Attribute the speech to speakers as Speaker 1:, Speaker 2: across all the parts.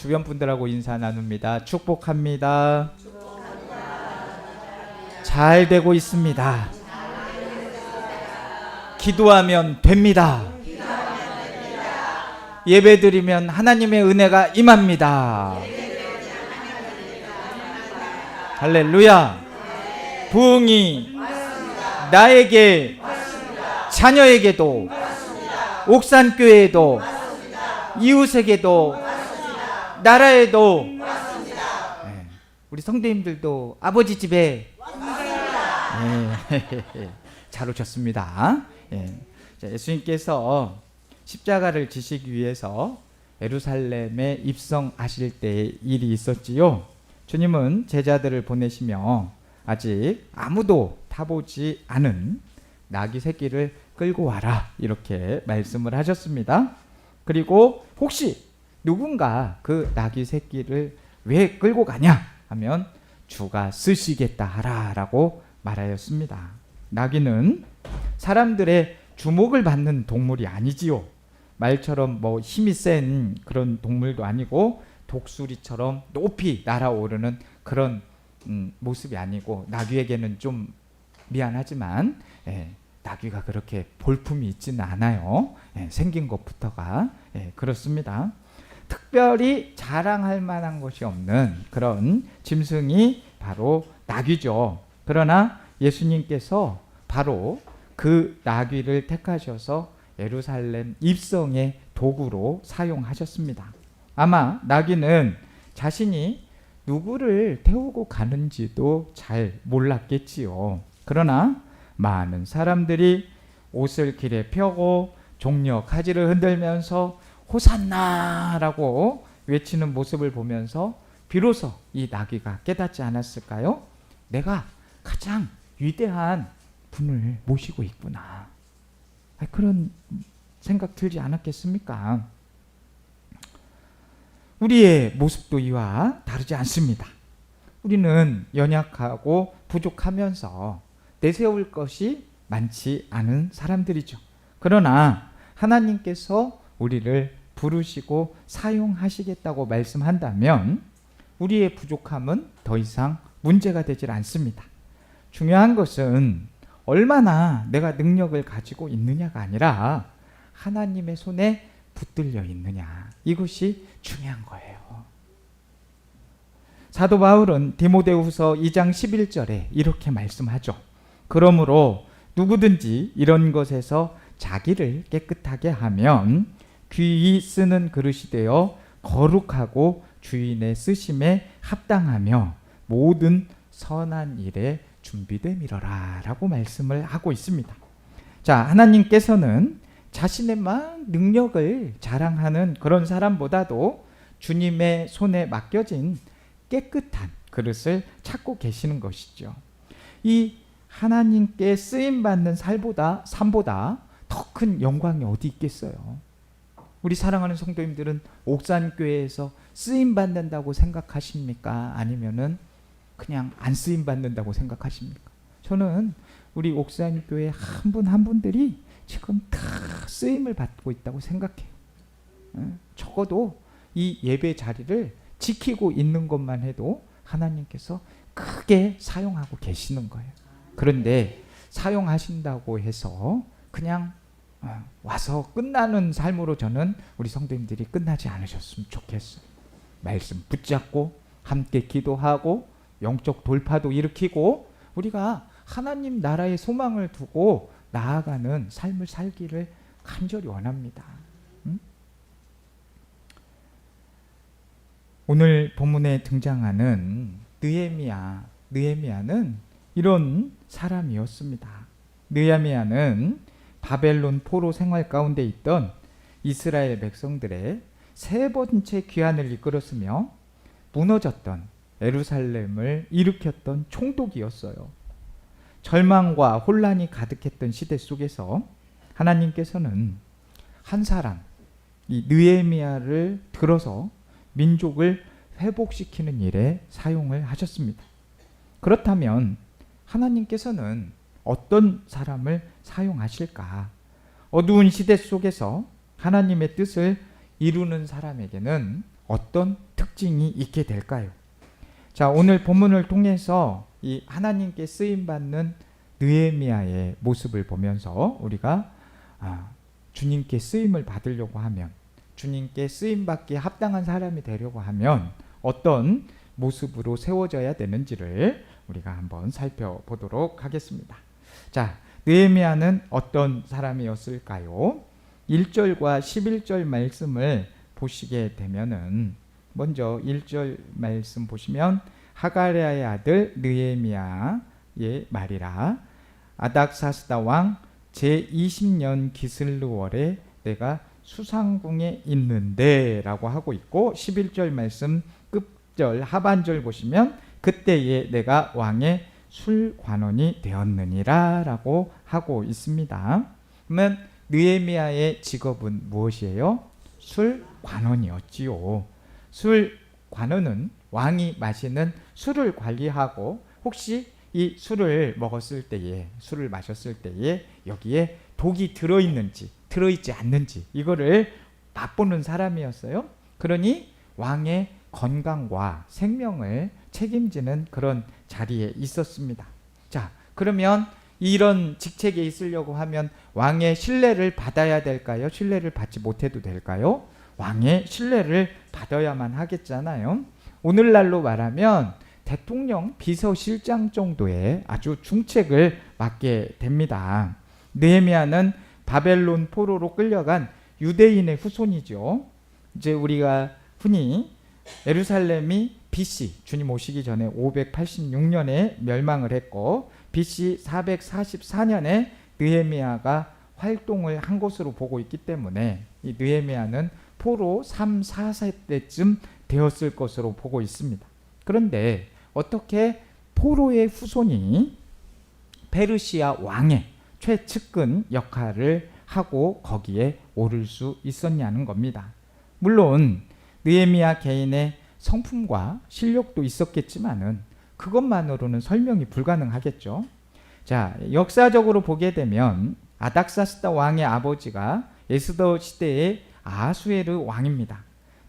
Speaker 1: 주변 분들하고 인사 나눕니다. 축복합니다. 잘 되고 있습니다. 기도하면 됩니다. 예배드리면 하나님의 은혜가 임합니다. 할렐루야. 부흥이 나에게, 자녀에게도, 옥산교회에도, 이웃에게도, 나라에도, 우리 성도님들도 아버지 집에 잘 오셨습니다. 예수님께서 십자가를 지시기 위해서 예루살렘에 입성하실 때의 일이 있었지요. 주님은 제자들을 보내시며 아직 아무도 타보지 않은 나귀 새끼를 끌고 와라 이렇게 말씀을 하셨습니다. 그리고 혹시 누군가 그 나귀 새끼를 왜 끌고 가냐 하면 주가 쓰시겠다 하라라고 말하였습니다. 나귀는 사람들의 주목을 받는 동물이 아니지요. 말처럼 뭐 힘이 센 그런 동물도 아니고 독수리처럼 높이 날아오르는 그런 모습이 아니고, 나귀에게는 좀 미안하지만 나귀가 그렇게 볼품이 있지는 않아요. 생긴 것부터가 그렇습니다. 특별히 자랑할 만한 것이 없는 그런 짐승이 바로 나귀죠. 그러나 예수님께서 바로 그 나귀를 택하셔서 예루살렘 입성의 도구로 사용하셨습니다. 아마 나귀는 자신이 누구를 태우고 가는지도 잘 몰랐겠지요. 그러나 많은 사람들이 옷을 길에 펴고 종려 가지를 흔들면서 호산나라고 외치는 모습을 보면서 비로소 이 나귀가 깨닫지 않았을까요? 내가 가장 위대한 분을 모시고 있구나. 그런 생각 들지 않았겠습니까? 우리의 모습도 이와 다르지 않습니다. 우리는 연약하고 부족하면서 내세울 것이 많지 않은 사람들이죠. 그러나 하나님께서 우리를 부르시고 사용하시겠다고 말씀한다면 우리의 부족함은 더 이상 문제가 되질 않습니다. 중요한 것은 얼마나 내가 능력을 가지고 있느냐가 아니라 하나님의 손에 붙들려 있느냐, 이것이 중요한 거예요. 사도 바울은 디모데후서 2장 11절에 이렇게 말씀하죠. 그러므로 누구든지 이런 것에서 자기를 깨끗하게 하면 귀히 쓰는 그릇이 되어 거룩하고 주인의 쓰심에 합당하며 모든 선한 일에 준비됨이러라 라고 말씀을 하고 있습니다. 자, 하나님께서는 자신의 막 능력을 자랑하는 그런 사람보다도 주님의 손에 맡겨진 깨끗한 그릇을 찾고 계시는 것이죠. 이 하나님께 쓰임받는 삶보다 더 큰 영광이 어디 있겠어요. 우리 사랑하는 성도님들은 옥산교회에서 쓰임받는다고 생각하십니까? 아니면은 그냥 안 쓰임받는다고 생각하십니까? 저는 우리 옥산교회 한 분 한 분들이 지금 다 쓰임을 받고 있다고 생각해요. 적어도 이 예배 자리를 지키고 있는 것만 해도 하나님께서 크게 사용하고 계시는 거예요. 그런데 사용하신다고 해서 그냥 와서 끝나는 삶으로 저는 우리 성도님들이 끝나지 않으셨으면 좋겠어요. 말씀 붙잡고 함께 기도하고 영적 돌파도 일으키고 우리가 하나님 나라의 소망을 두고 나아가는 삶을 살기를 간절히 원합니다. 오늘 본문에 등장하는 느헤미야는 이런 사람이었습니다. 느헤미야는 바벨론 포로 생활 가운데 있던 이스라엘 백성들의 세 번째 귀환을 이끌었으며 무너졌던 예루살렘을 일으켰던 총독이었어요. 절망과 혼란이 가득했던 시대 속에서 하나님께서는 한 사람, 이 느헤미야를 들어서 민족을 회복시키는 일에 사용을 하셨습니다. 그렇다면 하나님께서는 어떤 사람을 사용하실까? 어두운 시대 속에서 하나님의 뜻을 이루는 사람에게는 어떤 특징이 있게 될까요? 자, 오늘 본문을 통해서 이 하나님께 쓰임 받는 느헤미야의 모습을 보면서 우리가 주님께 쓰임을 받으려고 하면, 주님께 쓰임 받기에 합당한 사람이 되려고 하면 어떤 모습으로 세워져야 되는지를 우리가 한번 살펴보도록 하겠습니다. 자, 느헤미야는 어떤 사람이었을까요? 1절과 11절 말씀을 보시게 되면은, 먼저 1절 말씀 보시면, 하가랴의 아들 느헤미야의 말이라. 아닥사스다 왕 제20년 기슬르월에 내가 수상궁에 있는데 라고 하고 있고, 11절 말씀 끝절 하반절 보시면 그때에 내가 왕의 술관원이 되었느니라 라고 하고 있습니다. 그러면 느헤미야의 직업은 무엇이에요? 술관원이었지요. 술관원은 왕이 마시는 술을 관리하고, 혹시 이 술을 먹었을 때에, 술을 마셨을 때에 여기에 독이 들어있는지 들어있지 않는지 이거를 맛보는 사람이었어요. 그러니 왕의 건강과 생명을 책임지는 그런 자리에 있었습니다. 자, 그러면 이런 직책에 있으려고 하면 왕의 신뢰를 받아야 될까요? 신뢰를 받지 못해도 될까요? 왕의 신뢰를 받아야만 하겠잖아요. 오늘날로 말하면 대통령 비서실장 정도의 아주 중책을 맡게 됩니다. 느헤미야는 바벨론 포로로 끌려간 유대인의 후손이죠. 이제 우리가 흔히 예루살렘이 BC, 주님 오시기 전에 586년에 멸망을 했고, BC 444년에 느헤미야가 활동을 한 것으로 보고 있기 때문에 이 느헤미야는 포로 3, 4세때쯤 되었을 것으로 보고 있습니다. 그런데 어떻게 포로의 후손이 페르시아 왕의 최측근 역할을 하고 거기에 오를 수 있었냐는 겁니다. 물론 느헤미야 개인의 성품과 실력도 있었겠지만은 그것만으로는 설명이 불가능하겠죠. 자, 역사적으로 보게 되면 아닥사스다 왕의 아버지가 에스더 시대의 아하수에르 왕입니다.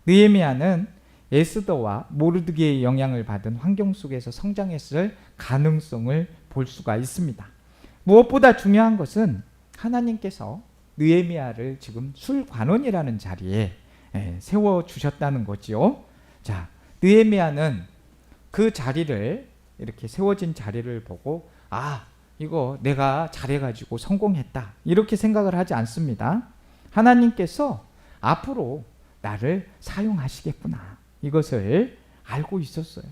Speaker 1: 느헤미야는 에스더와 모르드게의 영향을 받은 환경 속에서 성장했을 가능성을 볼 수가 있습니다. 무엇보다 중요한 것은 하나님께서 느헤미야를 지금 술관원이라는 자리에 세워주셨다는 거지요. 자, 느헤미야는 그 자리를, 이렇게 세워진 자리를 보고 이거 내가 잘해가지고 성공했다 이렇게 생각을 하지 않습니다. 하나님께서 앞으로 나를 사용하시겠구나, 이것을 알고 있었어요.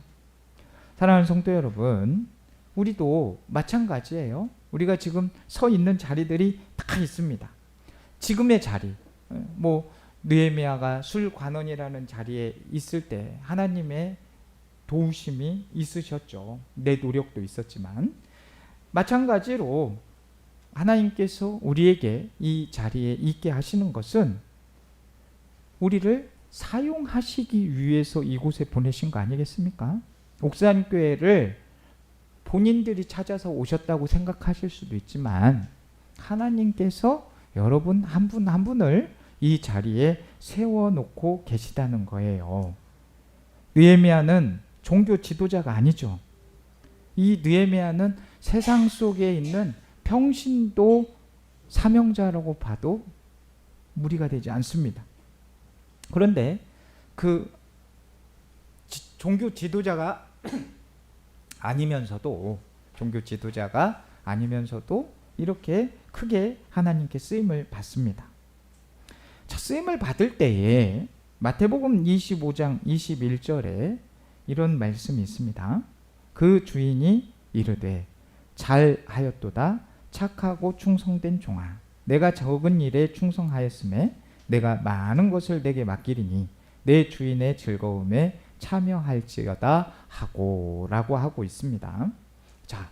Speaker 1: 사랑하는 성도 여러분, 우리도 마찬가지예요. 우리가 지금 서 있는 자리들이 다 있습니다. 지금의 자리, 느헤미야가 술관원이라는 자리에 있을 때 하나님의 도우심이 있으셨죠. 내 노력도 있었지만, 마찬가지로 하나님께서 우리에게 이 자리에 있게 하시는 것은 우리를 사용하시기 위해서 이곳에 보내신 거 아니겠습니까? 옥산교회를 본인들이 찾아서 오셨다고 생각하실 수도 있지만 하나님께서 여러분 한 분 한 분을 이 자리에 세워놓고 계시다는 거예요. 느헤미야는 종교 지도자가 아니죠. 이 느헤미야는 세상 속에 있는 평신도 사명자라고 봐도 무리가 되지 않습니다. 그런데 그 종교 지도자가 아니면서도 이렇게 크게 하나님께 쓰임을 받습니다. 자, 쓰임을 받을 때에 마태복음 25장 21절에 이런 말씀이 있습니다. 그 주인이 이르되 잘하였도다 착하고 충성된 종아, 내가 적은 일에 충성하였음에 내가 많은 것을 내게 맡기리니 내 주인의 즐거움에 참여할지어다 하고 라고 하고 있습니다. 자,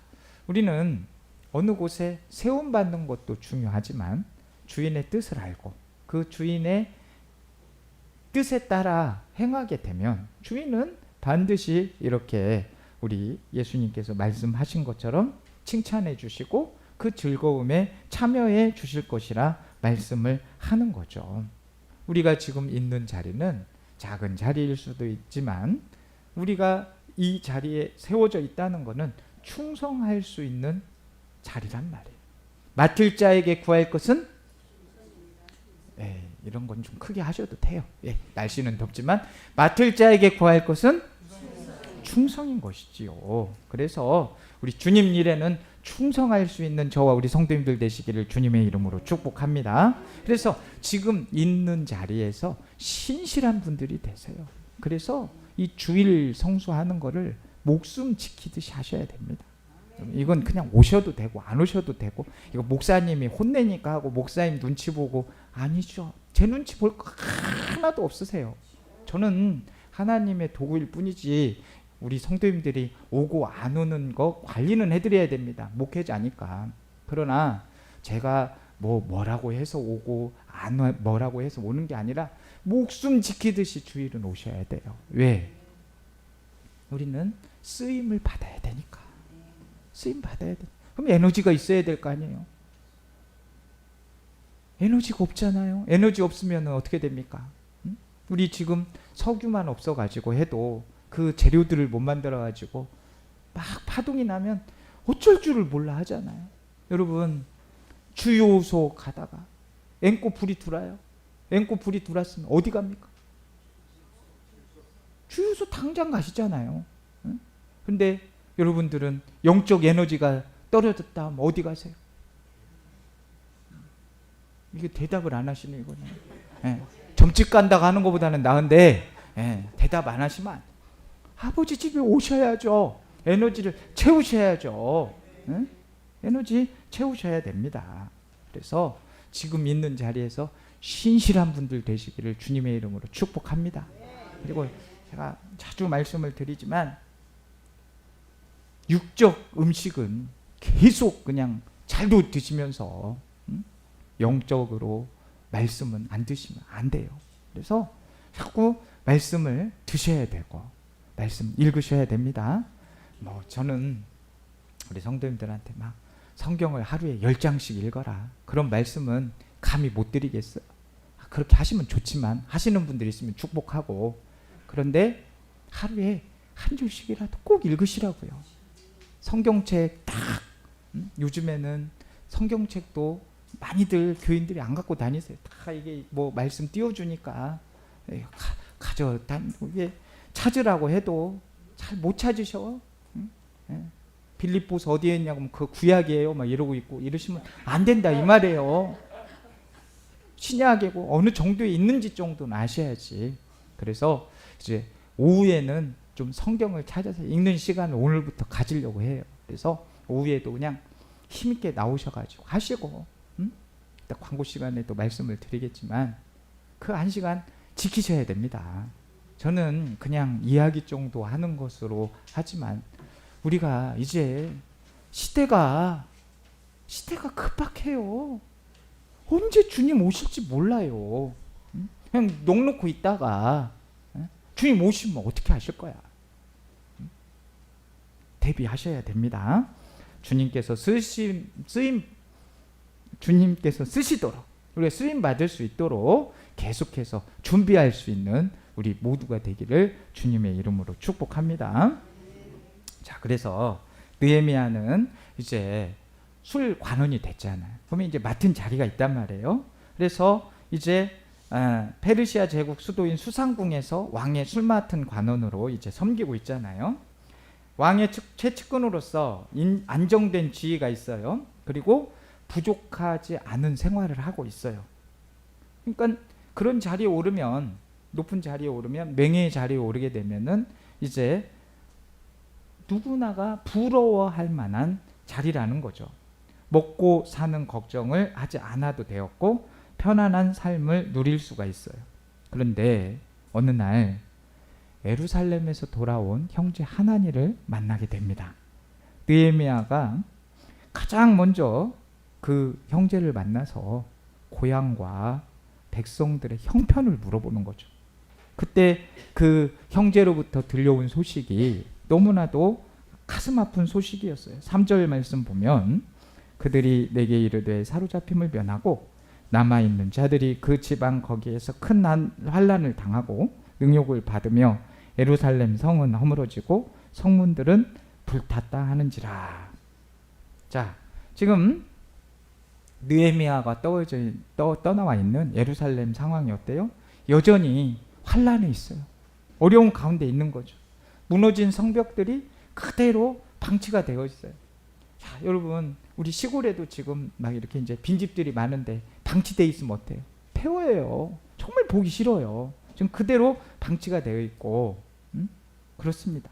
Speaker 1: 우리는 어느 곳에 세움받는 것도 중요하지만 주인의 뜻을 알고 그 주인의 뜻에 따라 행하게 되면 주인은 반드시 이렇게 우리 예수님께서 말씀하신 것처럼 칭찬해 주시고 그 즐거움에 참여해 주실 것이라 말씀을 하는 거죠. 우리가 지금 있는 자리는 작은 자리일 수도 있지만 우리가 이 자리에 세워져 있다는 것은 충성할 수 있는 자리란 말이에요. 맡을 자에게 구할 것은 이런 건 좀 크게 하셔도 돼요. 날씨는 덥지만 맡을 자에게 구할 것은 충성인 것이지요. 그래서 우리 주님 일에는 충성할 수 있는 저와 우리 성도님들 되시기를 주님의 이름으로 축복합니다. 그래서 지금 있는 자리에서 신실한 분들이 되세요. 그래서 이 주일 성수하는 거를 목숨 지키듯이 하셔야 됩니다. 이건 그냥 오셔도 되고 안 오셔도 되고, 이거 목사님이 혼내니까 하고 목사님 눈치 보고, 아니죠. 제 눈치 볼 거 하나도 없으세요. 저는 하나님의 도구일 뿐이지 우리 성도님들이 오고 안 오는 거 관리는 해드려야 됩니다. 목회자니까. 그러나 제가 뭐라고 해서 오고 뭐라고 해서 오는 게 아니라 목숨 지키듯이 주일은 오셔야 돼요. 왜? 우리는 쓰임을 받아야 되니까. 쓰임 받아야 돼. 그럼 에너지가 있어야 될 거 아니에요. 에너지가 없잖아요. 에너지 없으면 어떻게 됩니까? 우리 지금 석유만 없어가지고 해도 그 재료들을 못 만들어가지고 막 파동이 나면 어쩔 줄을 몰라 하잖아요. 여러분, 주요소 가다가 앵꼬 불이 들어요. 앵꼬 불이 들어왔으면 어디 갑니까? 주요소 당장 가시잖아요. 근데 여러분들은 영적 에너지가 떨어졌다 하면 어디 가세요? 이게 대답을 안 하시네, 이거는. 점집 간다고 하는 것보다는 나은데 대답 안 하시면 안 돼요. 아버지 집에 오셔야죠. 에너지를 채우셔야죠. 에너지 채우셔야 됩니다. 그래서 지금 있는 자리에서 신실한 분들 되시기를 주님의 이름으로 축복합니다. 그리고 제가 자주 말씀을 드리지만 육적 음식은 계속 그냥 잘도 드시면서 영적으로 말씀은 안 드시면 안 돼요. 그래서 자꾸 말씀을 드셔야 되고 말씀 읽으셔야 됩니다. 저는 우리 성도님들한테 막 성경을 하루에 10장씩 읽어라, 그런 말씀은 감히 못 드리겠어요. 그렇게 하시면 좋지만 하시는 분들이 있으면 축복하고, 그런데 하루에 한 줄씩이라도 꼭 읽으시라고요. 성경책 딱 요즘에는 성경책도 많이들 교인들이 안 갖고 다니세요. 다 이게 말씀 띄워주니까 가져다니고, 이게 찾으라고 해도 잘 못 찾으셔. 빌립보서 어디에 있냐고 하면 그 구약이에요 막 이러고 있고, 이러시면 안 된다 이 말이에요. 신약이고 어느 정도에 있는지 정도는 아셔야지. 그래서 이제 오후에는 좀 성경을 찾아서 읽는 시간을 오늘부터 가지려고 해요. 그래서 오후에도 그냥 힘있게 나오셔가지고 하시고, 이따 광고 시간에 또 말씀을 드리겠지만 그 한 시간 지키셔야 됩니다. 저는 그냥 이야기 정도 하는 것으로 하지만 우리가 이제 시대가 급박해요. 언제 주님 오실지 몰라요. 그냥 넋놓고 있다가 주님 오시면 어떻게 하실 거야? 대비하셔야 됩니다. 주님께서 주님께서 쓰시도록, 우리가 쓰임 받을 수 있도록 계속해서 준비할 수 있는 우리 모두가 되기를 주님의 이름으로 축복합니다. 자, 그래서 느헤미야는 이제 술 관원이 됐잖아요. 그러면 이제 맡은 자리가 있단 말이에요. 그래서 이제 페르시아 제국 수도인 수상궁에서 왕의 술 맡은 관원으로 이제 섬기고 있잖아요. 왕의 최측근으로서 안정된 지위가 있어요. 그리고 부족하지 않은 생활을 하고 있어요. 그러니까 그런 자리에 오르면, 높은 자리에 오르면, 명예의 자리에 오르게 되면은 이제 누구나가 부러워할 만한 자리라는 거죠. 먹고 사는 걱정을 하지 않아도 되었고 편안한 삶을 누릴 수가 있어요. 그런데 어느 날 예루살렘에서 돌아온 형제 하나니를 만나게 됩니다. 느헤미야가 가장 먼저 그 형제를 만나서 고향과 백성들의 형편을 물어보는 거죠. 그때 그 형제로부터 들려온 소식이 너무나도 가슴 아픈 소식이었어요. 3절 말씀 보면 그들이 내게 이르되 사로잡힘을 면하고 남아있는 자들이 그 지방 거기에서 큰 환난을 당하고 능욕을 받으며 예루살렘 성은 허물어지고 성문들은 불탔다 하는지라. 자, 지금 느헤미야가 떠나와 있는 예루살렘 상황이 어때요? 여전히 환란에 있어요. 어려운 가운데 있는 거죠. 무너진 성벽들이 그대로 방치가 되어 있어요. 자, 여러분, 우리 시골에도 지금 막 이렇게 이제 빈집들이 많은데 방치되어 있으면 어때요? 폐허해요. 정말 보기 싫어요. 지금 그대로 방치가 되어 있고, 그렇습니다.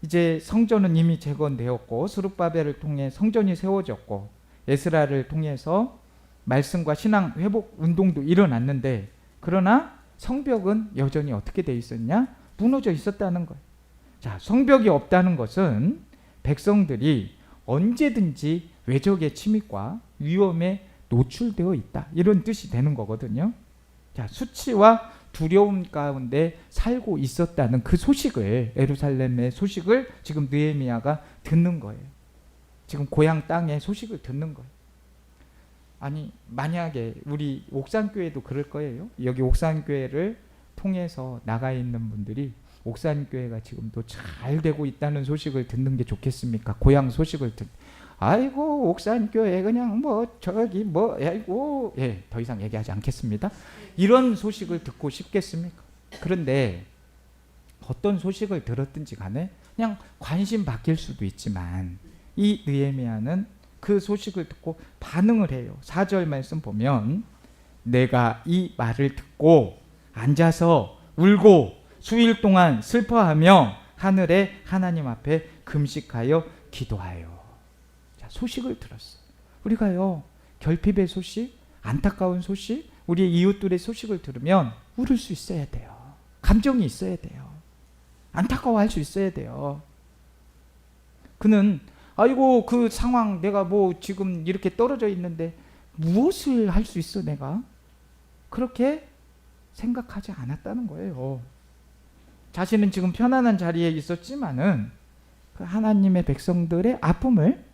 Speaker 1: 이제 성전은 이미 재건되었고 스룹바벨을 통해 성전이 세워졌고 에스라를 통해서 말씀과 신앙 회복 운동도 일어났는데, 그러나 성벽은 여전히 어떻게 돼 있었냐? 무너져 있었다는 거예요. 자, 성벽이 없다는 것은 백성들이 언제든지 외적의 침입과 위험에 노출되어 있다, 이런 뜻이 되는 거거든요. 자, 수치와 두려움 가운데 살고 있었다는 그 소식을, 예루살렘의 소식을 지금 느헤미야가 듣는 거예요. 지금 고향 땅의 소식을 듣는 거예요. 아니, 만약에 우리 옥산교회도 그럴 거예요. 여기 옥산교회를 통해서 나가 있는 분들이 옥산교회가 지금도 잘 되고 있다는 소식을 듣는 게 좋겠습니까? 고향 소식을 아이고 옥산교회 그냥 뭐 저기 뭐 아이고, 예, 더 이상 얘기하지 않겠습니다. 이런 소식을 듣고 싶겠습니까? 그런데 어떤 소식을 들었든지 간에 그냥 관심 바뀔 수도 있지만 이 느헤미야는 그 소식을 듣고 반응을 해요. 4절 말씀 보면 내가 이 말을 듣고 앉아서 울고 수일 동안 슬퍼하며 하늘의 하나님 앞에 금식하여 기도하여. 자, 소식을 들었어. 우리가요, 결핍의 소식, 안타까운 소식, 우리의 이웃들의 소식을 들으면 울을 수 있어야 돼요. 감정이 있어야 돼요. 안타까워할 수 있어야 돼요. 그는 아이고 그 상황, 내가 뭐 지금 이렇게 떨어져 있는데 무엇을 할 수 있어 내가? 그렇게 생각하지 않았다는 거예요. 자신은 지금 편안한 자리에 있었지만은 그 하나님의 백성들의 아픔을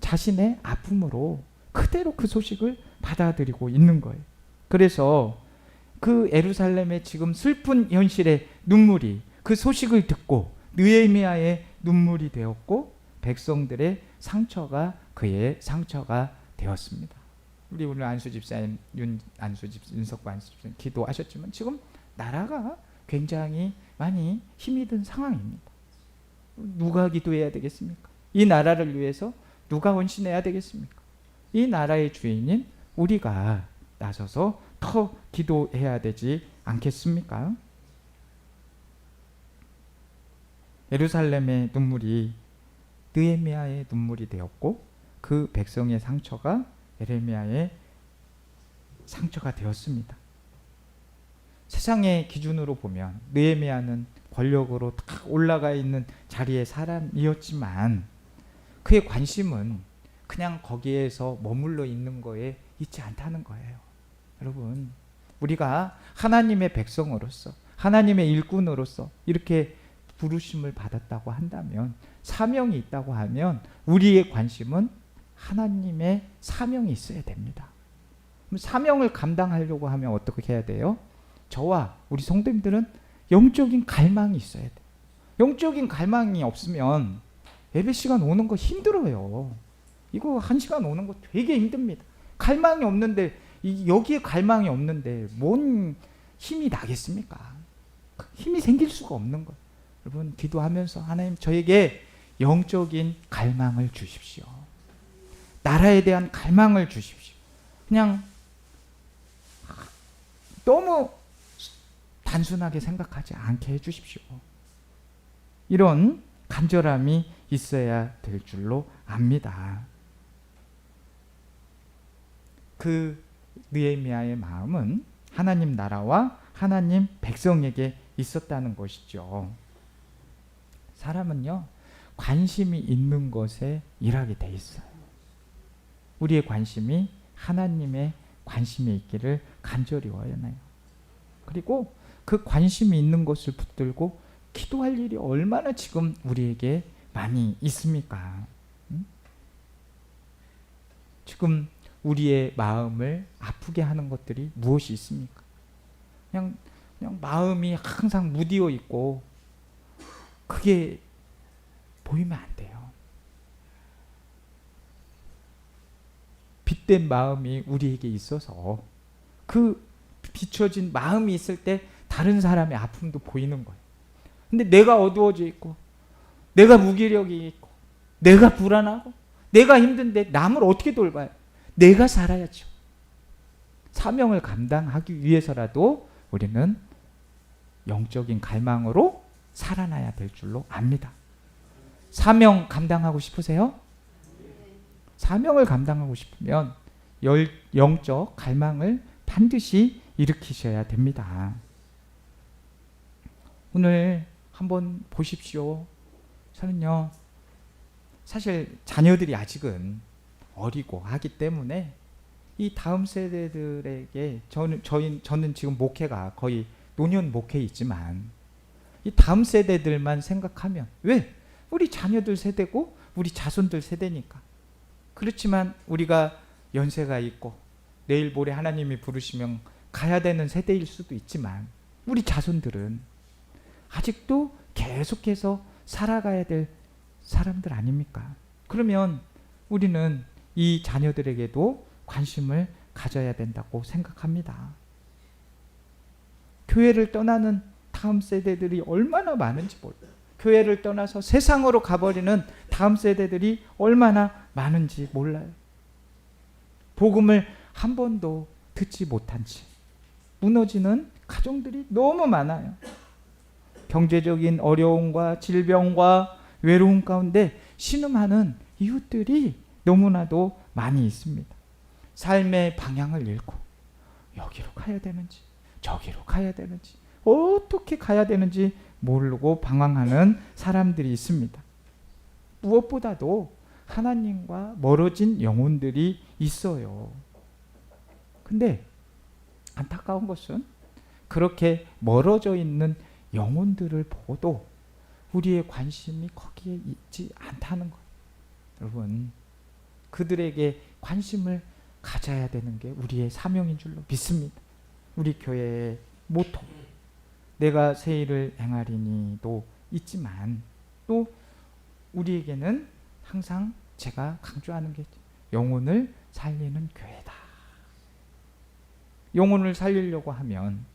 Speaker 1: 자신의 아픔으로 그대로 그 소식을 받아들이고 있는 거예요. 그래서 그 예루살렘의 지금 슬픈 현실의 눈물이 그 소식을 듣고 느헤미야의 눈물이 되었고 백성들의 상처가 그의 상처가 되었습니다. 우리 오늘 안수 집사님, 윤석구 안수 집사님 기도하셨지만 지금 나라가 굉장히 많이 힘이 든 상황입니다. 누가 기도해야 되겠습니까? 이 나라를 위해서 누가 헌신해야 되겠습니까? 이 나라의 주인인 우리가 나서서 더 기도해야 되지 않겠습니까? 예루살렘의 눈물이 느헤미야의 눈물이 되었고 그 백성의 상처가 예레미야의 상처가 되었습니다. 세상의 기준으로 보면 느헤미야는 권력으로 딱 올라가 있는 자리의 사람이었지만 그의 관심은 그냥 거기에서 머물러 있는 거에 있지 않다는 거예요. 여러분, 우리가 하나님의 백성으로서, 하나님의 일꾼으로서 이렇게 부르심을 받았다고 한다면, 사명이 있다고 하면 우리의 관심은 하나님의 사명이 있어야 됩니다. 그럼 사명을 감당하려고 하면 어떻게 해야 돼요? 저와 우리 성도님들은 영적인 갈망이 있어야 돼요. 영적인 갈망이 없으면 예배 시간 오는 거 힘들어요. 이거 한 시간 오는 거 되게 힘듭니다. 갈망이 없는데, 여기에 갈망이 없는데 뭔 힘이 나겠습니까? 힘이 생길 수가 없는 거예요. 여러분, 기도하면서 하나님 저에게 영적인 갈망을 주십시오. 나라에 대한 갈망을 주십시오. 그냥 너무 단순하게 생각하지 않게 해주십시오. 이런 간절함이 있어야 될 줄로 압니다. 그 느헤미야의 마음은 하나님 나라와 하나님 백성에게 있었다는 것이죠. 사람은요, 관심이 있는 것에 일하게 돼 있어요. 우리의 관심이 하나님의 관심이 있기를 간절히 원해요. 그리고 그 관심이 있는 것을 붙들고 기도할 일이 얼마나 지금 우리에게 많이 있습니까? 지금 우리의 마음을 아프게 하는 것들이 무엇이 있습니까? 그냥 마음이 항상 무디어 있고 그게 보이면 안 돼요. 빛된 마음이 우리에게 있어서 그 비춰진 마음이 있을 때 다른 사람의 아픔도 보이는 거예요. 근데 내가 어두워져 있고 내가 무기력이 있고 내가 불안하고 내가 힘든데 남을 어떻게 돌봐요? 내가 살아야죠. 사명을 감당하기 위해서라도 우리는 영적인 갈망으로 살아나야 될 줄로 압니다. 사명 감당하고 싶으세요? 사명을 감당하고 싶으면 영적 갈망을 반드시 일으키셔야 됩니다. 오늘 한번 보십시오. 저는요, 사실 자녀들이 아직은 어리고 하기 때문에 이 다음 세대들에게 저는 지금 목회가 거의 노년 목회이지만 이 다음 세대들만 생각하면 왜? 우리 자녀들 세대고 우리 자손들 세대니까. 그렇지만 우리가 연세가 있고 내일 모레 하나님이 부르시면 가야 되는 세대일 수도 있지만 우리 자손들은 아직도 계속해서 살아가야 될 사람들 아닙니까? 그러면 우리는 이 자녀들에게도 관심을 가져야 된다고 생각합니다. 교회를 떠나는 다음 세대들이 얼마나 많은지 몰라요. 교회를 떠나서 세상으로 가버리는 다음 세대들이 얼마나 많은지 몰라요. 복음을 한 번도 듣지 못한 채 무너지는 가정들이 너무 많아요. 경제적인 어려움과 질병과 외로움 가운데 신음하는 이웃들이 너무나도 많이 있습니다. 삶의 방향을 잃고 여기로 가야 되는지 저기로 가야 되는지 어떻게 가야 되는지 모르고 방황하는 사람들이 있습니다. 무엇보다도 하나님과 멀어진 영혼들이 있어요. 근데 안타까운 것은 그렇게 멀어져 있는 영혼들을 보고도 우리의 관심이 거기에 있지 않다는 거예요. 여러분, 그들에게 관심을 가져야 되는 게 우리의 사명인 줄로 믿습니다. 우리 교회의 모토, 내가 새 일을 행하리니도 있지만 또 우리에게는 항상 제가 강조하는 게 영혼을 살리는 교회다. 영혼을 살리려고 하면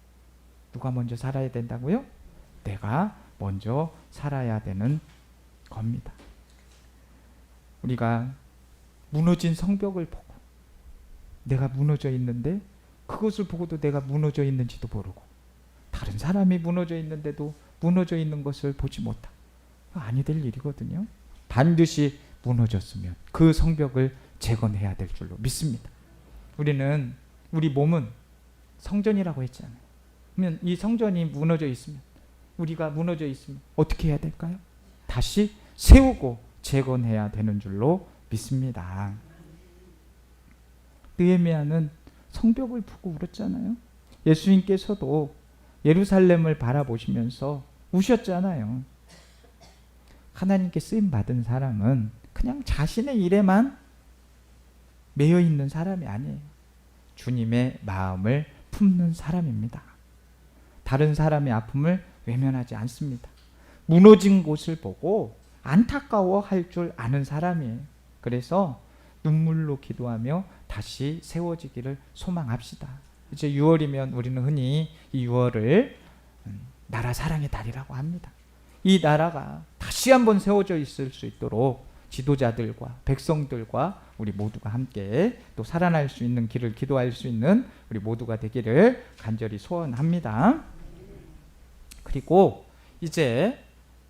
Speaker 1: 누가 먼저 살아야 된다고요? 내가 먼저 살아야 되는 겁니다. 우리가 무너진 성벽을 보고 내가 무너져 있는데 그것을 보고도 내가 무너져 있는지도 모르고 다른 사람이 무너져 있는데도 무너져 있는 것을 보지 못하고 아니 될 일이거든요. 반드시 무너졌으면 그 성벽을 재건해야 될 줄로 믿습니다. 우리 몸은 성전이라고 했잖아요. 그러면 이 성전이 무너져 있으면 우리가 무너져 있으면 어떻게 해야 될까요? 다시 세우고 재건해야 되는 줄로 믿습니다. 느헤미야는 성벽을 보고 울었잖아요. 예수님께서도 예루살렘을 바라보시면서 우셨잖아요. 하나님께 쓰임 받은 사람은 그냥 자신의 일에만 매여 있는 사람이 아니에요. 주님의 마음을 품는 사람입니다. 다른 사람의 아픔을 외면하지 않습니다. 무너진 곳을 보고 안타까워할 줄 아는 사람이에요. 그래서 눈물로 기도하며 다시 세워지기를 소망합시다. 이제 6월이면 우리는 흔히 이 6월을 나라 사랑의 달이라고 합니다. 이 나라가 다시 한번 세워져 있을 수 있도록 지도자들과 백성들과 우리 모두가 함께 또 살아날 수 있는 길을 기도할 수 있는 우리 모두가 되기를 간절히 소원합니다. 그리고 이제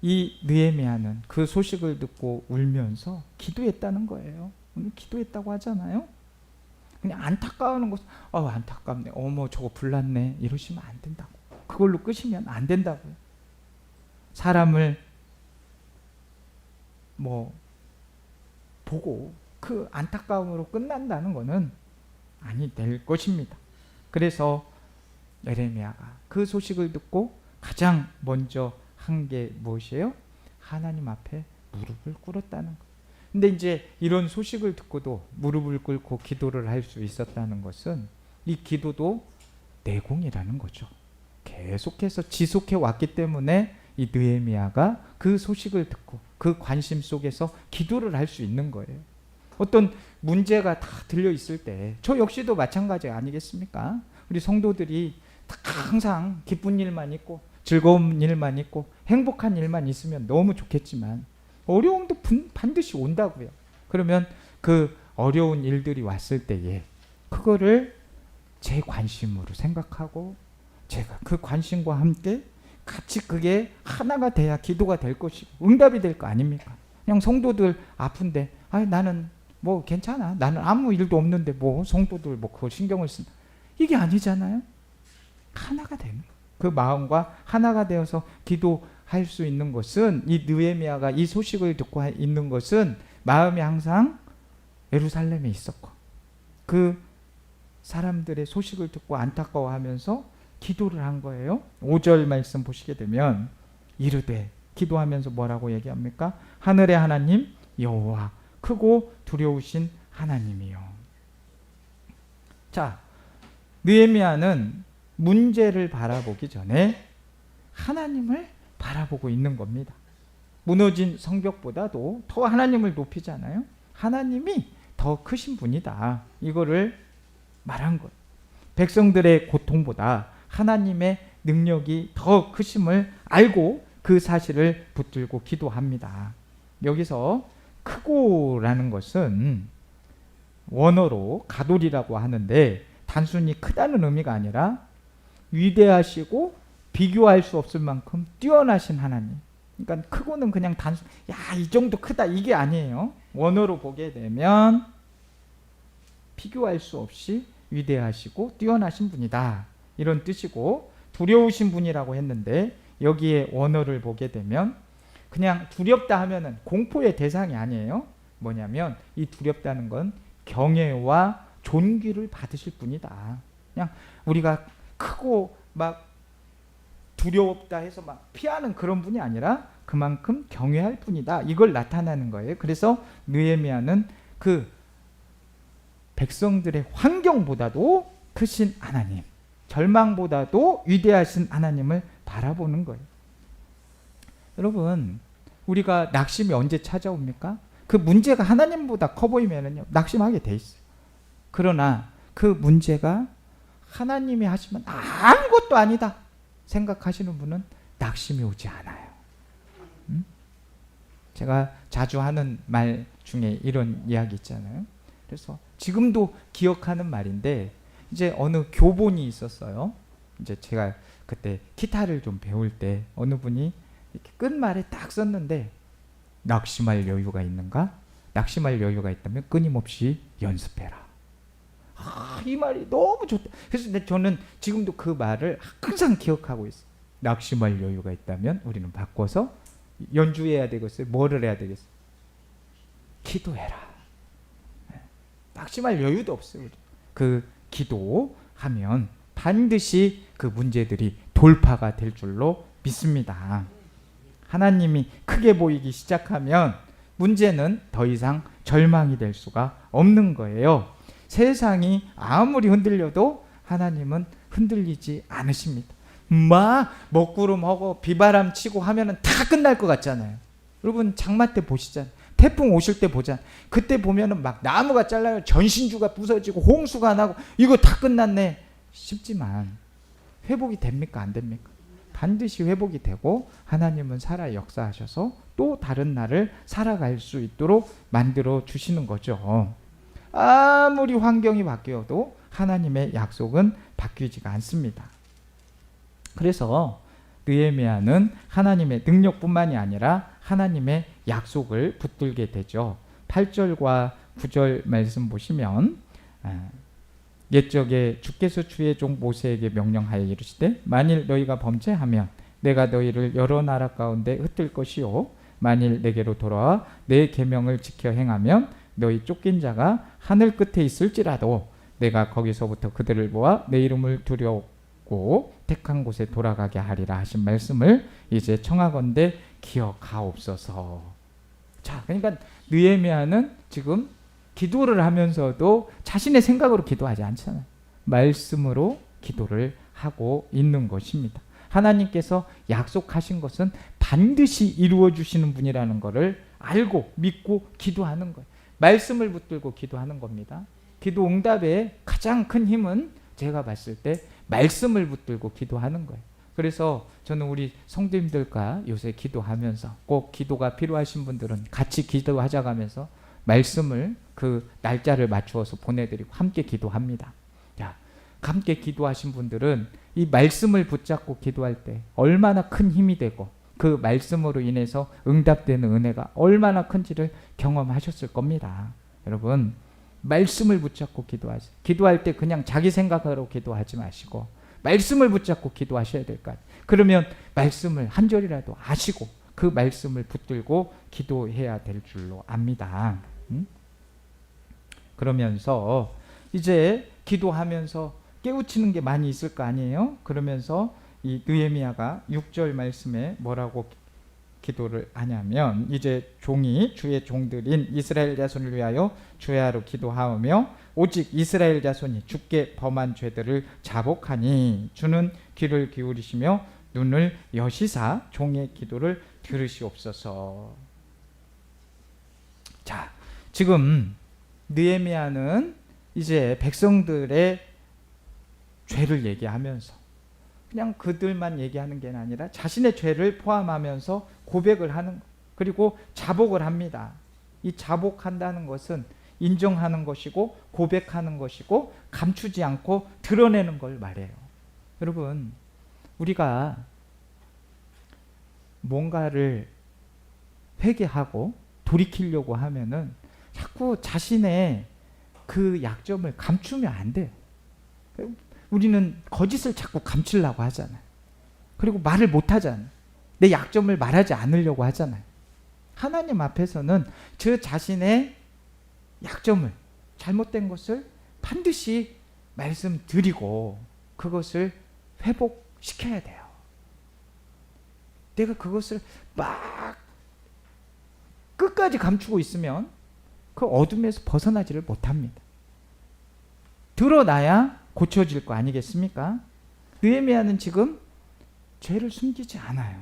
Speaker 1: 이 느헤미야는 그 소식을 듣고 울면서 기도했다는 거예요. 오늘 기도했다고 하잖아요. 그냥 안타까워하는 것은 안타깝네, 어머 저거 불났네 이러시면 안 된다고. 그걸로 끝이면 안 된다고요. 사람을 보고 그 안타까움으로 끝난다는 것은 아니 될 것입니다. 그래서 예레미야가 그 소식을 듣고 가장 먼저 한 게 무엇이에요? 하나님 앞에 무릎을 꿇었다는 것. 근데 이제 이런 소식을 듣고도 무릎을 꿇고 기도를 할 수 있었다는 것은 이 기도도 내공이라는 거죠. 계속해서 지속해 왔기 때문에 이 느헤미야가 그 소식을 듣고 그 관심 속에서 기도를 할 수 있는 거예요. 어떤 문제가 다 들려 있을 때 저 역시도 마찬가지 아니겠습니까? 우리 성도들이 다 항상 기쁜 일만 있고 즐거운 일만 있고 행복한 일만 있으면 너무 좋겠지만 어려움도 반드시 온다고요. 그러면 그 어려운 일들이 왔을 때에 그거를 제 관심으로 생각하고 제가 그 관심과 함께 같이 그게 하나가 돼야 기도가 될 것이고 응답이 될 거 아닙니까? 그냥 성도들 아픈데 나는 뭐 괜찮아. 나는 아무 일도 없는데 뭐 성도들 뭐 그거 신경을 쓴다. 이게 아니잖아요. 하나가 되는 거예요. 그 마음과 하나가 되어서 기도할 수 있는 것은 이 느헤미야가 이 소식을 듣고 있는 것은 마음이 항상 예루살렘에 있었고 그 사람들의 소식을 듣고 안타까워하면서 기도를 한 거예요. 5절 말씀 보시게 되면 이르되 기도하면서 뭐라고 얘기합니까? 하늘의 하나님 여호와 크고 두려우신 하나님이요. 자, 느헤미야는 문제를 바라보기 전에 하나님을 바라보고 있는 겁니다. 무너진 성벽보다도 더 하나님을 높이잖아요. 하나님이 더 크신 분이다. 이거를 말한 거예요. 백성들의 고통보다 하나님의 능력이 더 크심을 알고 그 사실을 붙들고 기도합니다. 여기서 크고라는 것은 원어로 가돌이라고 하는데 단순히 크다는 의미가 아니라 위대하시고 비교할 수 없을 만큼 뛰어나신 하나님. 그러니까 크고는 그냥 단순 이 정도 크다 이게 아니에요. 원어로 보게 되면 비교할 수 없이 위대하시고 뛰어나신 분이다. 이런 뜻이고 두려우신 분이라고 했는데 여기에 원어를 보게 되면 그냥 두렵다 하면은 공포의 대상이 아니에요. 뭐냐면 이 두렵다는 건 경외와 존귀를 받으실 분이다. 그냥 우리가 크고 막 두렵다 해서 막 피하는 그런 분이 아니라 그만큼 경외할 분이다. 이걸 나타내는 거예요. 그래서 느헤미야는 그 백성들의 환경보다도 크신 하나님, 절망보다도 위대하신 하나님을 바라보는 거예요. 여러분, 우리가 낙심이 언제 찾아옵니까? 그 문제가 하나님보다 커 보이면은요, 낙심하게 돼 있어요. 그러나 그 문제가 하나님이 하시면 아무것도 아니다 생각하시는 분은 낙심이 오지 않아요. 제가 자주 하는 말 중에 이런 이야기 있잖아요. 그래서 지금도 기억하는 말인데 이제 어느 교본이 있었어요. 이제 제가 그때 기타를 좀 배울 때 어느 분이 이렇게 끝말에 딱 썼는데 낙심할 여유가 있는가? 낙심할 여유가 있다면 끊임없이 연습해라. 이 말이 너무 좋다. 그래서 저는 지금도 그 말을 항상 기억하고 있어요. 낙심할 여유가 있다면 우리는 바꿔서 연주해야 되겠어요. 뭐를 해야 되겠어요? 기도해라. 낙심할 여유도 없어요. 그 기도하면 반드시 그 문제들이 돌파가 될 줄로 믿습니다. 하나님이 크게 보이기 시작하면 문제는 더 이상 절망이 될 수가 없는 거예요. 세상이 아무리 흔들려도 하나님은 흔들리지 않으십니다. 먹구름하고 비바람 치고 하면은 다 끝날 것 같잖아요. 여러분 장마 때 보시잖아요. 태풍 오실 때 보잖아요. 그때 보면은 막 나무가 잘라요. 전신주가 부서지고 홍수가 나고 이거 다 끝났네 싶지만 회복이 됩니까? 안 됩니까? 반드시 회복이 되고 하나님은 살아 역사하셔서 또 다른 날을 살아갈 수 있도록 만들어 주시는 거죠. 아무리 환경이 바뀌어도 하나님의 약속은 바뀌지가 않습니다. 그래서 느헤미야는 하나님의 능력뿐만이 아니라 하나님의 약속을 붙들게 되죠. 8절과 9절 말씀 보시면 옛적에 주께서 주의 종 모세에게 명령하여 이르시되 만일 너희가 범죄하면 내가 너희를 여러 나라 가운데 흩을 것이요 만일 내게로 돌아와 내 계명을 지켜 행하면 너희 쫓긴 자가 하늘 끝에 있을지라도 내가 거기서부터 그들을 모아 내 이름을 두렵고 택한 곳에 돌아가게 하리라 하신 말씀을 이제 청하건대 기억하옵소서. 자, 그러니까 느헤미야는 지금 기도를 하면서도 자신의 생각으로 기도하지 않잖아요. 말씀으로 기도를 하고 있는 것입니다. 하나님께서 약속하신 것은 반드시 이루어 주시는 분이라는 것을 알고 믿고 기도하는 거예요. 말씀을 붙들고 기도하는 겁니다. 기도 응답의 가장 큰 힘은 제가 봤을 때 말씀을 붙들고 기도하는 거예요. 그래서 저는 우리 성도님들과 요새 기도하면서 꼭 기도가 필요하신 분들은 같이 기도하자가면서 말씀을 그 날짜를 맞추어서 보내드리고 함께 기도합니다. 자, 함께 기도하신 분들은 이 말씀을 붙잡고 기도할 때 얼마나 큰 힘이 되고 그 말씀으로 인해서 응답되는 은혜가 얼마나 큰지를 경험하셨을 겁니다. 여러분, 말씀을 붙잡고 기도하세요. 기도할 때 그냥 자기 생각으로 기도하지 마시고 말씀을 붙잡고 기도하셔야 될 것 같아요. 그러면 말씀을 한 절이라도 아시고 그 말씀을 붙들고 기도해야 될 줄로 압니다. 그러면서 이제 기도하면서 깨우치는 게 많이 있을 거 아니에요? 그러면서 이 느헤미야가 6절 말씀에 뭐라고 기도를 하냐면 이제 종이 주의 종들인 이스라엘 자손을 위하여 주야로 기도하며 오직 이스라엘 자손이 주께 범한 죄들을 자복하니 주는 귀를 기울이시며 눈을 여시사 종의 기도를 들으시옵소서. 자, 지금 느헤미야는 이제 백성들의 죄를 얘기하면서 그냥 그들만 얘기하는 게 아니라 자신의 죄를 포함하면서 고백을 하는 것, 그리고 자복을 합니다. 이 자복한다는 것은 인정하는 것이고 고백하는 것이고 감추지 않고 드러내는 걸 말해요. 여러분, 우리가 뭔가를 회개하고 돌이키려고 하면은 자꾸 자신의 그 약점을 감추면 안 돼요. 우리는 거짓을 자꾸 감추려고 하잖아요. 그리고 말을 못 하잖아요. 내 약점을 말하지 않으려고 하잖아요. 하나님 앞에서는 저 자신의 약점을, 잘못된 것을 반드시 말씀드리고 그것을 회복시켜야 돼요. 내가 그것을 막 끝까지 감추고 있으면 그 어둠에서 벗어나지를 못합니다. 드러나야 고쳐질 거 아니겠습니까? 느헤미야는 지금 죄를 숨기지 않아요.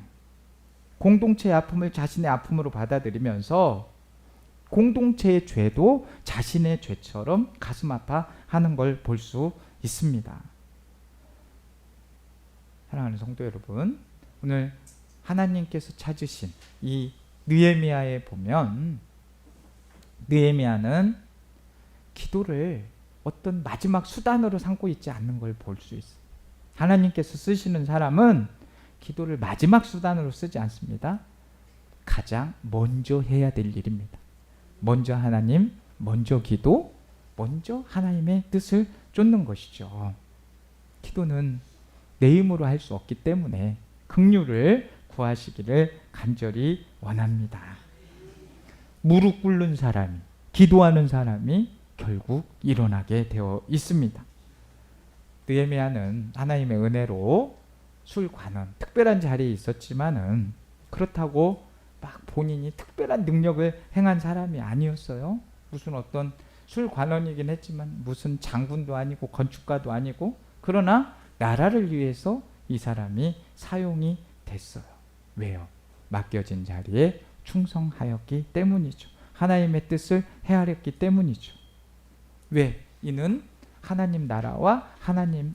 Speaker 1: 공동체의 아픔을 자신의 아픔으로 받아들이면서 공동체의 죄도 자신의 죄처럼 가슴 아파하는 걸 볼 수 있습니다. 사랑하는 성도 여러분, 오늘 하나님께서 찾으신 이 느헤미야에 보면 느헤미야는 기도를 어떤 마지막 수단으로 삼고 있지 않는 걸 볼 수 있어요. 하나님께서 쓰시는 사람은 기도를 마지막 수단으로 쓰지 않습니다. 가장 먼저 해야 될 일입니다. 먼저 하나님, 먼저 기도, 먼저 하나님의 뜻을 쫓는 것이죠. 기도는 내 힘으로 할 수 없기 때문에 긍휼을 구하시기를 간절히 원합니다. 무릎 꿇는 사람이, 기도하는 사람이 결국 일어나게 되어 있습니다. 느헤미야는 하나님의 은혜로 술관원, 특별한 자리에 있었지만은 그렇다고 막 본인이 특별한 능력을 행한 사람이 아니었어요. 무슨 어떤 술관원이긴 했지만 무슨 장군도 아니고 건축가도 아니고, 그러나 나라를 위해서 이 사람이 사용이 됐어요. 왜요? 맡겨진 자리에 충성하였기 때문이죠. 하나님의 뜻을 헤아렸기 때문이죠. 왜? 이는 하나님 나라와 하나님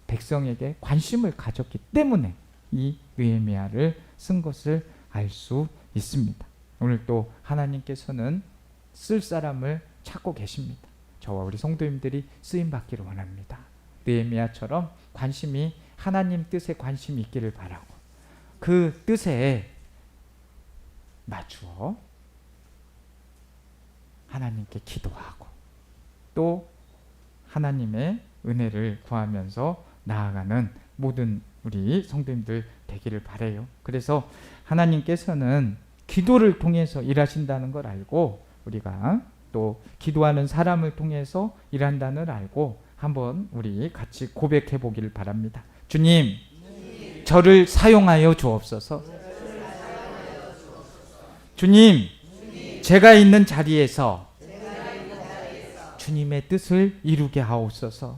Speaker 1: 백성에게 관심을 가졌기 때문에 이 느헤미야를 쓴 것을 알 수 있습니다. 오늘 또 하나님께서는 쓸 사람을 찾고 계십니다. 저와 우리 성도님들이 쓰임 받기를 원합니다. 느헤미야처럼 관심이, 하나님 뜻에 관심이 있기를 바라고 그 뜻에 맞추어 하나님께 기도하고 또 하나님의 은혜를 구하면서 나아가는 모든 우리 성도님들 되기를 바라요. 그래서 하나님께서는 기도를 통해서 일하신다는 걸 알고 우리가 또 기도하는 사람을 통해서 일한다는 걸 알고 한번 우리 같이 고백해 보기를 바랍니다. 주님, 저를 사용하여 주옵소서. 주님, 제가 있는 자리에서 주님의 뜻을 이루게 하옵소서.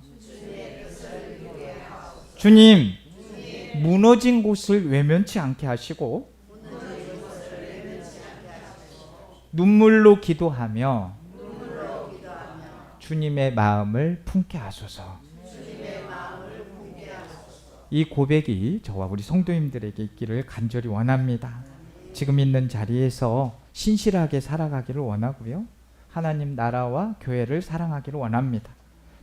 Speaker 1: 주님, 무너진 곳을 외면치 않게 하시고 눈물로 기도하며 주님의 마음을 품게 하소서. 이 고백이 저와 우리 성도님들에게 있기를 간절히 원합니다. 지금 있는 자리에서 신실하게 살아가기를 원하고요. 하나님 나라와 교회를 사랑하기를 원합니다.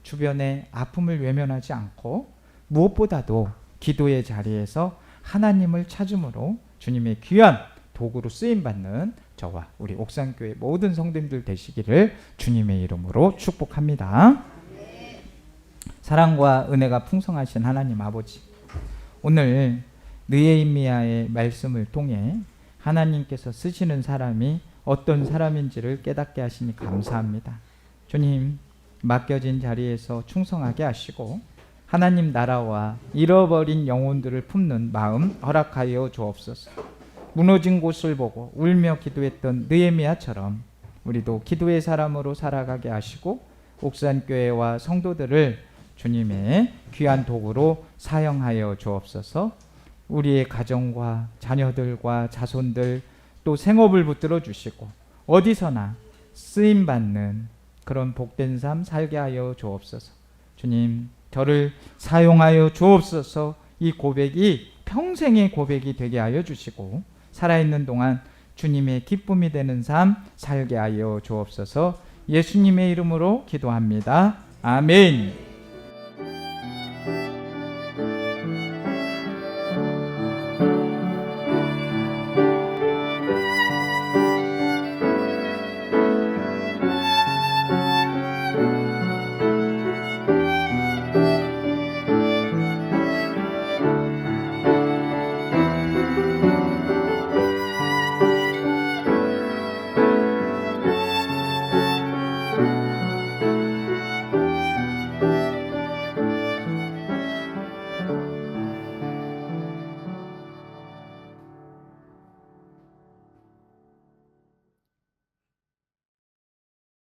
Speaker 1: 주변의 아픔을 외면하지 않고 무엇보다도 기도의 자리에서 하나님을 찾음으로 주님의 귀한 도구로 쓰임받는 저와 우리 옥산교회 모든 성도님들 되시기를 주님의 이름으로 축복합니다. 사랑과 은혜가 풍성하신 하나님 아버지, 오늘 느헤미야의 말씀을 통해 하나님께서 쓰시는 사람이 어떤 사람인지를 깨닫게 하시니 감사합니다. 주님, 맡겨진 자리에서 충성하게 하시고 하나님 나라와 잃어버린 영혼들을 품는 마음 허락하여 주옵소서. 무너진 곳을 보고 울며 기도했던 느헤미야처럼 우리도 기도의 사람으로 살아가게 하시고 옥산교회와 성도들을 주님의 귀한 도구로 사용하여 주옵소서. 우리의 가정과 자녀들과 자손들 또 생업을 붙들어 주시고 어디서나 쓰임받는 그런 복된 삶 살게 하여 주옵소서. 주님, 저를 사용하여 주옵소서. 이 고백이 평생의 고백이 되게 하여 주시고 살아있는 동안 주님의 기쁨이 되는 삶 살게 하여 주옵소서. 예수님의 이름으로 기도합니다. 아멘.